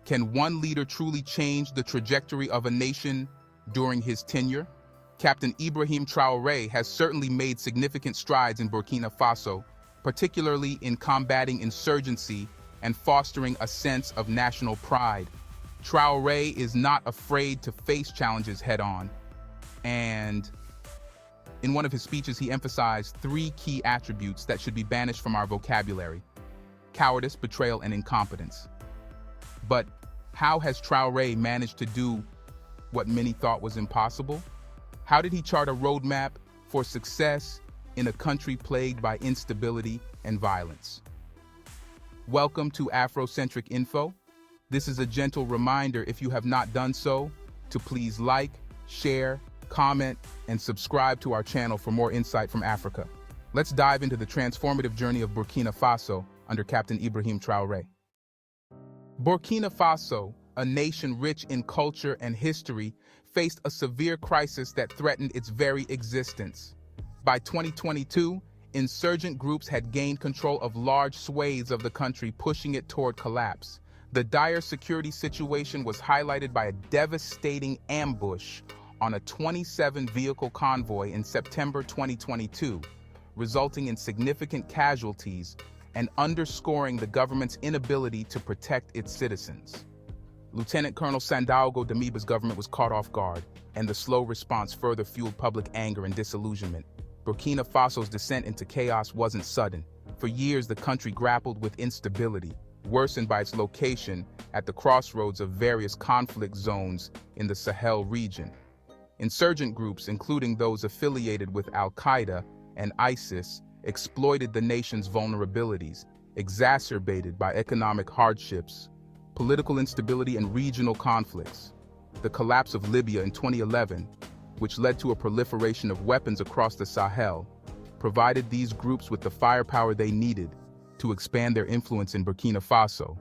Can one leader truly change the trajectory of a nation during his tenure? Captain Ibrahim Traoré has certainly made significant strides in Burkina Faso, particularly in combating insurgency and fostering a sense of national pride. Traoré is not afraid to face challenges head-on, and in one of his speeches, he emphasized three key attributes that should be banished from our vocabulary: cowardice, betrayal, and incompetence. But how has Traoré managed to do what many thought was impossible? How did he chart a roadmap for success in a country plagued by instability and violence? Welcome to Afro Centric Info. This is a gentle reminder, if you have not done so, to please like, share, comment, and subscribe to our channel for more insight from Africa. Let's dive into the transformative journey of Burkina Faso under Captain Ibrahim Traoré. Burkina Faso, a nation rich in culture and history, faced a severe crisis that threatened its very existence. By 2022, insurgent groups had gained control of large swathes of the country, pushing it toward collapse. The dire security situation was highlighted by a devastating ambush on a 27-vehicle convoy in September 2022, resulting in significant casualties and underscoring the government's inability to protect its citizens. Lieutenant Colonel Sandaogo Damiba's government was caught off guard, and the slow response further fueled public anger and disillusionment. Burkina Faso's descent into chaos wasn't sudden. For years, the country grappled with instability, worsened by its location at the crossroads of various conflict zones in the Sahel region. Insurgent groups, including those affiliated with Al-Qaeda and ISIS, exploited the nation's vulnerabilities, exacerbated by economic hardships, political instability, and regional conflicts. The collapse of Libya in 2011, which led to a proliferation of weapons across the Sahel, provided these groups with the firepower they needed to expand their influence in Burkina Faso.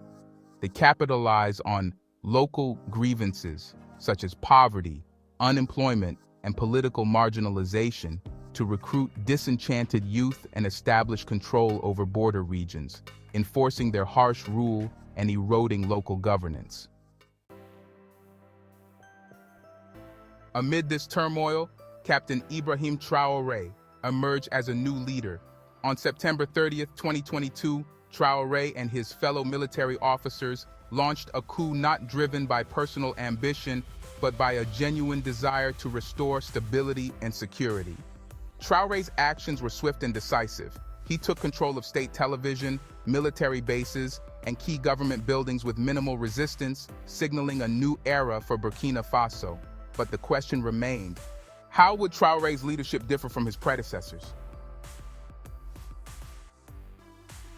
They capitalized on local grievances such as poverty, unemployment, and political marginalization to recruit disenchanted youth and establish control over border regions, enforcing their harsh rule and eroding local governance. Amid this turmoil, Captain Ibrahim Traoré emerged as a new leader. On September 30th, 2022, Traoré and his fellow military officers launched a coup not driven by personal ambition, but by a genuine desire to restore stability and security. Traoré's actions were swift and decisive. He took control of state television, military bases, and key government buildings with minimal resistance, signaling a new era for Burkina Faso. But the question remained: how would Traoré's leadership differ from his predecessors?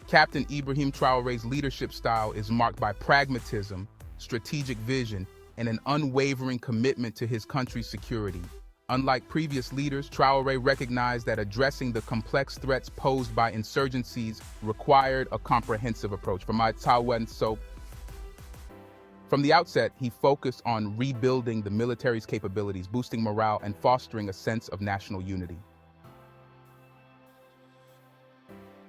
Captain Ibrahim Traoré's leadership style is marked by pragmatism, strategic vision, and an unwavering commitment to his country's security. Unlike previous leaders, Traoré recognized that addressing the complex threats posed by insurgencies required a comprehensive approach. From the outset, he focused on rebuilding the military's capabilities, boosting morale, and fostering a sense of national unity.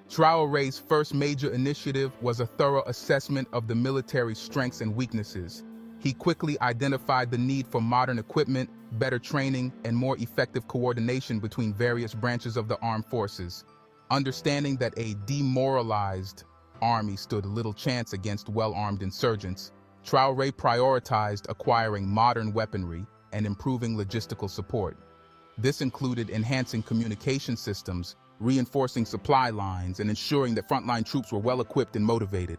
Traoré's first major initiative was a thorough assessment of the military's strengths and weaknesses. He quickly identified the need for modern equipment, better training, and more effective coordination between various branches of the armed forces. Understanding that a demoralized army stood little chance against well-armed insurgents, Traoré prioritized acquiring modern weaponry and improving logistical support. This included enhancing communication systems, reinforcing supply lines, and ensuring that frontline troops were well-equipped and motivated.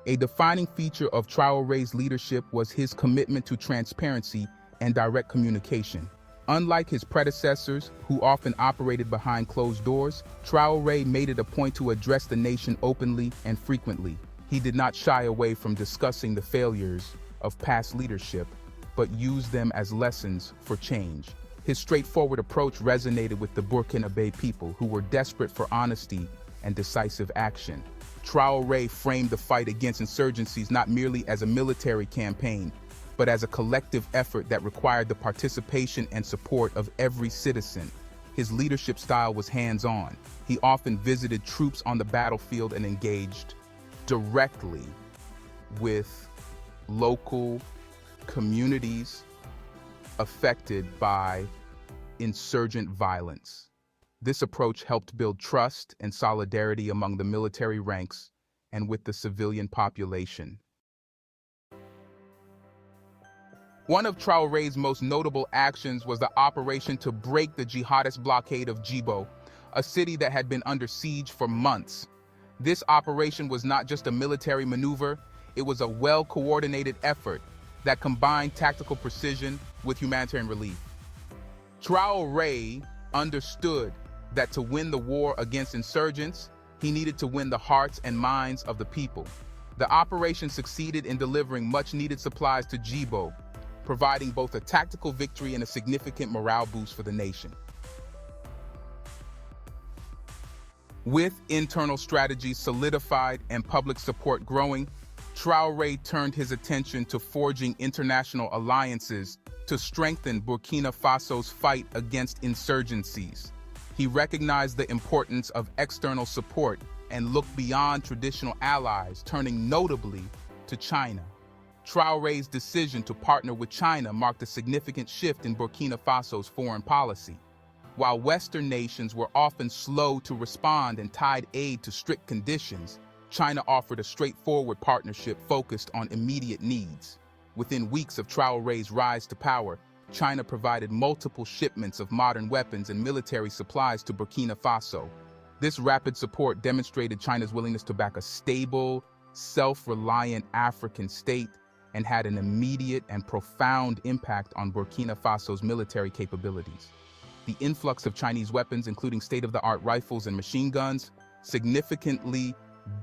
A defining feature of Traoré's leadership was his commitment to transparency and direct communication. Unlike his predecessors, who often operated behind closed doors, Traoré made it a point to address the nation openly and frequently. He did not shy away from discussing the failures of past leadership, but used them as lessons for change. His straightforward approach resonated with the Burkinabe people, who were desperate for honesty and decisive action. Traoré framed the fight against insurgencies not merely as a military campaign, but as a collective effort that required the participation and support of every citizen. His leadership style was hands-on. He often visited troops on the battlefield and engaged directly with local communities affected by insurgent violence. This approach helped build trust and solidarity among the military ranks and with the civilian population. One of Traoré's most notable actions was the operation to break the jihadist blockade of Djibo, a city that had been under siege for months. This operation was not just a military maneuver, it was a well-coordinated effort that combined tactical precision with humanitarian relief. Traoré understood that to win the war against insurgents, he needed to win the hearts and minds of the people. The operation succeeded in delivering much-needed supplies to Djibo, providing both a tactical victory and a significant morale boost for the nation. With internal strategies solidified and public support growing, Traoré turned his attention to forging international alliances to strengthen Burkina Faso's fight against insurgencies. He recognized the importance of external support and looked beyond traditional allies, turning notably to China. Traoré's decision to partner with China marked a significant shift in Burkina Faso's foreign policy. While Western nations were often slow to respond and tied aid to strict conditions, China offered a straightforward partnership focused on immediate needs. Within weeks of Traoré's rise to power, China provided multiple shipments of modern weapons and military supplies to Burkina Faso. This rapid support demonstrated China's willingness to back a stable, self-reliant African state and had an immediate and profound impact on Burkina Faso's military capabilities. The influx of Chinese weapons, including state-of-the-art rifles and machine guns, significantly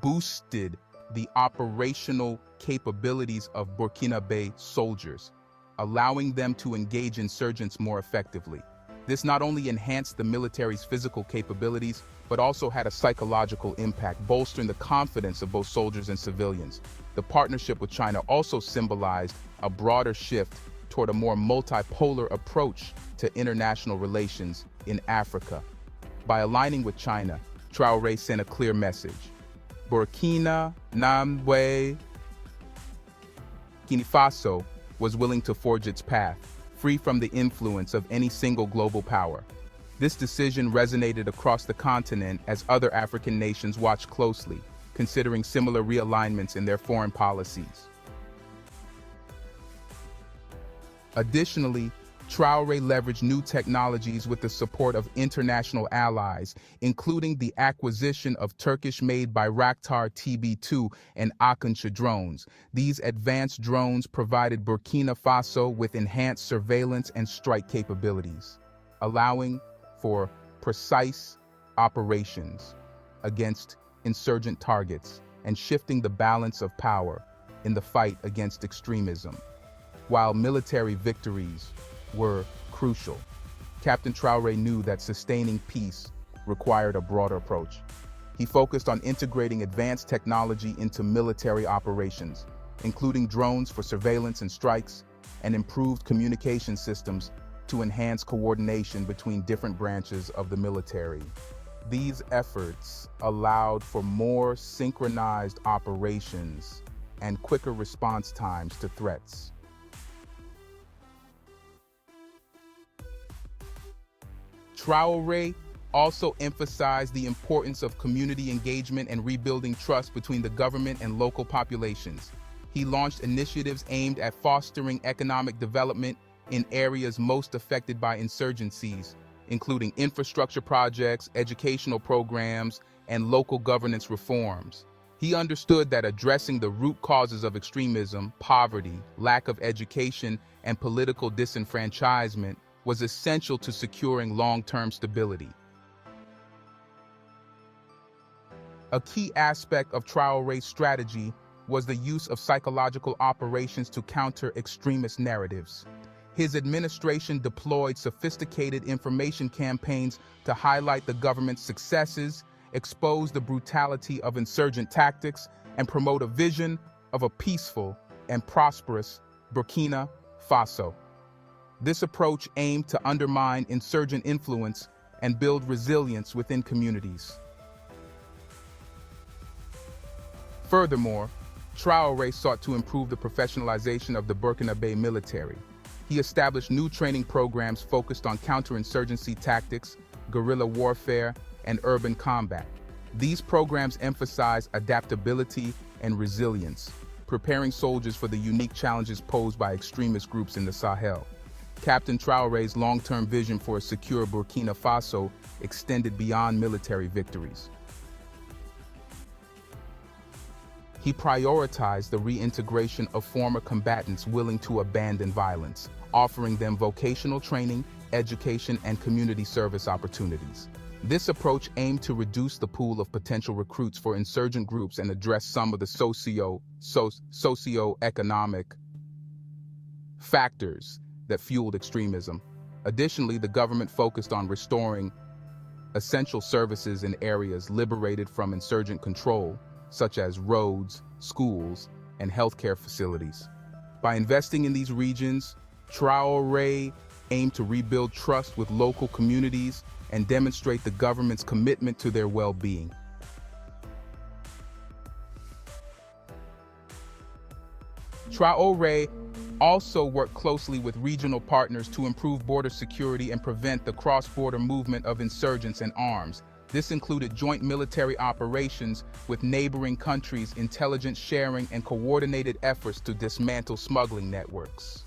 boosted the operational capabilities of Burkinabe soldiers, allowing them to engage insurgents more effectively. This not only enhanced the military's physical capabilities, but also had a psychological impact, bolstering the confidence of both soldiers and civilians. The partnership with China also symbolized a broader shift toward a more multipolar approach to international relations in Africa. By aligning with China, Traoré sent a clear message. Burkina Faso was willing to forge its path, free from the influence of any single global power. This decision resonated across the continent as other African nations watched closely, considering similar realignments in their foreign policies. Additionally, Traoré leveraged new technologies with the support of international allies, including the acquisition of Turkish-made Bayraktar TB2 and Akıncı drones. These advanced drones provided Burkina Faso with enhanced surveillance and strike capabilities, allowing for precise operations against insurgent targets and shifting the balance of power in the fight against extremism. While military victories were crucial, Captain Traoré knew that sustaining peace required a broader approach. He focused on integrating advanced technology into military operations, including drones for surveillance and strikes, and improved communication systems to enhance coordination between different branches of the military. These efforts allowed for more synchronized operations and quicker response times to threats. Traoré also emphasized the importance of community engagement and rebuilding trust between the government and local populations. He launched initiatives aimed at fostering economic development in areas most affected by insurgencies, including infrastructure projects, educational programs, and local governance reforms. He understood that addressing the root causes of extremism, poverty, lack of education, and political disenfranchisement was essential to securing long-term stability. A key aspect of Traoré's strategy was the use of psychological operations to counter extremist narratives. His administration deployed sophisticated information campaigns to highlight the government's successes, expose the brutality of insurgent tactics, and promote a vision of a peaceful and prosperous Burkina Faso. This approach aimed to undermine insurgent influence and build resilience within communities. Furthermore, Traoré sought to improve the professionalization of the Burkina Faso military. He established new training programs focused on counterinsurgency tactics, guerrilla warfare, and urban combat. These programs emphasize adaptability and resilience, preparing soldiers for the unique challenges posed by extremist groups in the Sahel. Captain Traoré's long-term vision for a secure Burkina Faso extended beyond military victories. He prioritized the reintegration of former combatants willing to abandon violence, offering them vocational training, education, and community service opportunities. This approach aimed to reduce the pool of potential recruits for insurgent groups and address some of the socio-economic factors that fueled extremism. Additionally, the government focused on restoring essential services in areas liberated from insurgent control, such as roads, schools, and healthcare facilities. By investing in these regions, Traoré aimed to rebuild trust with local communities and demonstrate the government's commitment to their well-being. Traoré also worked closely with regional partners to improve border security and prevent the cross-border movement of insurgents and arms. This included joint military operations with neighboring countries, intelligence sharing, and coordinated efforts to dismantle smuggling networks.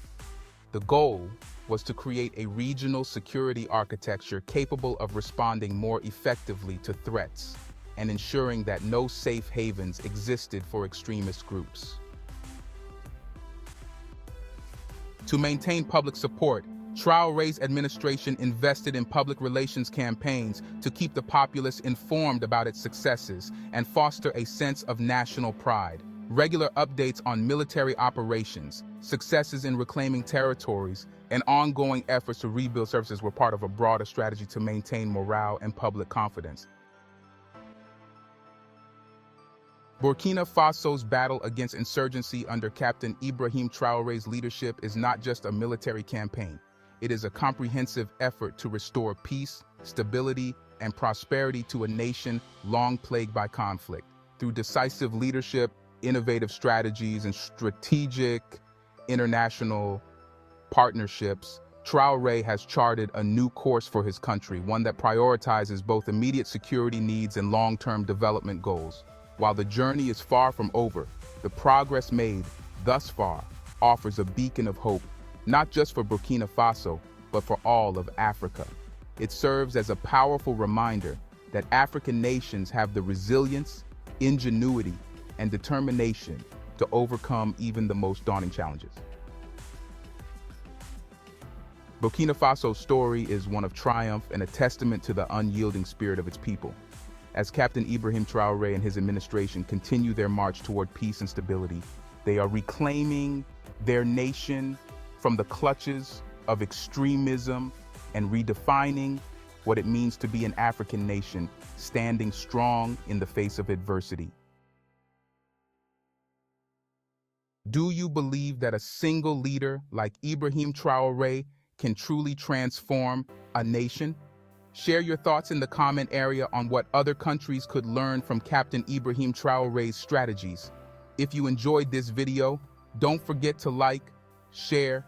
The goal was to create a regional security architecture capable of responding more effectively to threats and ensuring that no safe havens existed for extremist groups. To maintain public support, Traoré's administration invested in public relations campaigns to keep the populace informed about its successes and foster a sense of national pride. Regular updates on military operations, successes in reclaiming territories, and ongoing efforts to rebuild services were part of a broader strategy to maintain morale and public confidence. Burkina Faso's battle against insurgency under Captain Ibrahim Traoré's leadership is not just a military campaign. It is a comprehensive effort to restore peace, stability, and prosperity to a nation long plagued by conflict. Through decisive leadership, innovative strategies, and strategic international partnerships, Traoré has charted a new course for his country, one that prioritizes both immediate security needs and long-term development goals. While the journey is far from over, the progress made thus far offers a beacon of hope, not just for Burkina Faso, but for all of Africa. It serves as a powerful reminder that African nations have the resilience, ingenuity, and determination to overcome even the most daunting challenges. Burkina Faso's story is one of triumph and a testament to the unyielding spirit of its people. As Captain Ibrahim Traoré and his administration continue their march toward peace and stability, they are reclaiming their nation from the clutches of extremism and redefining what it means to be an African nation, standing strong in the face of adversity. Do you believe that a single leader like Ibrahim Traoré can truly transform a nation? Share your thoughts in the comment area on what other countries could learn from Captain Ibrahim Traoré's strategies. If you enjoyed this video, don't forget to like, share,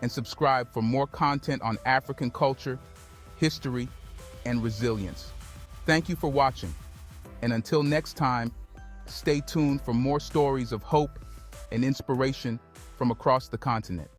and subscribe for more content on African culture, history, and resilience. Thank you for watching, and until next time, stay tuned for more stories of hope and inspiration from across the continent.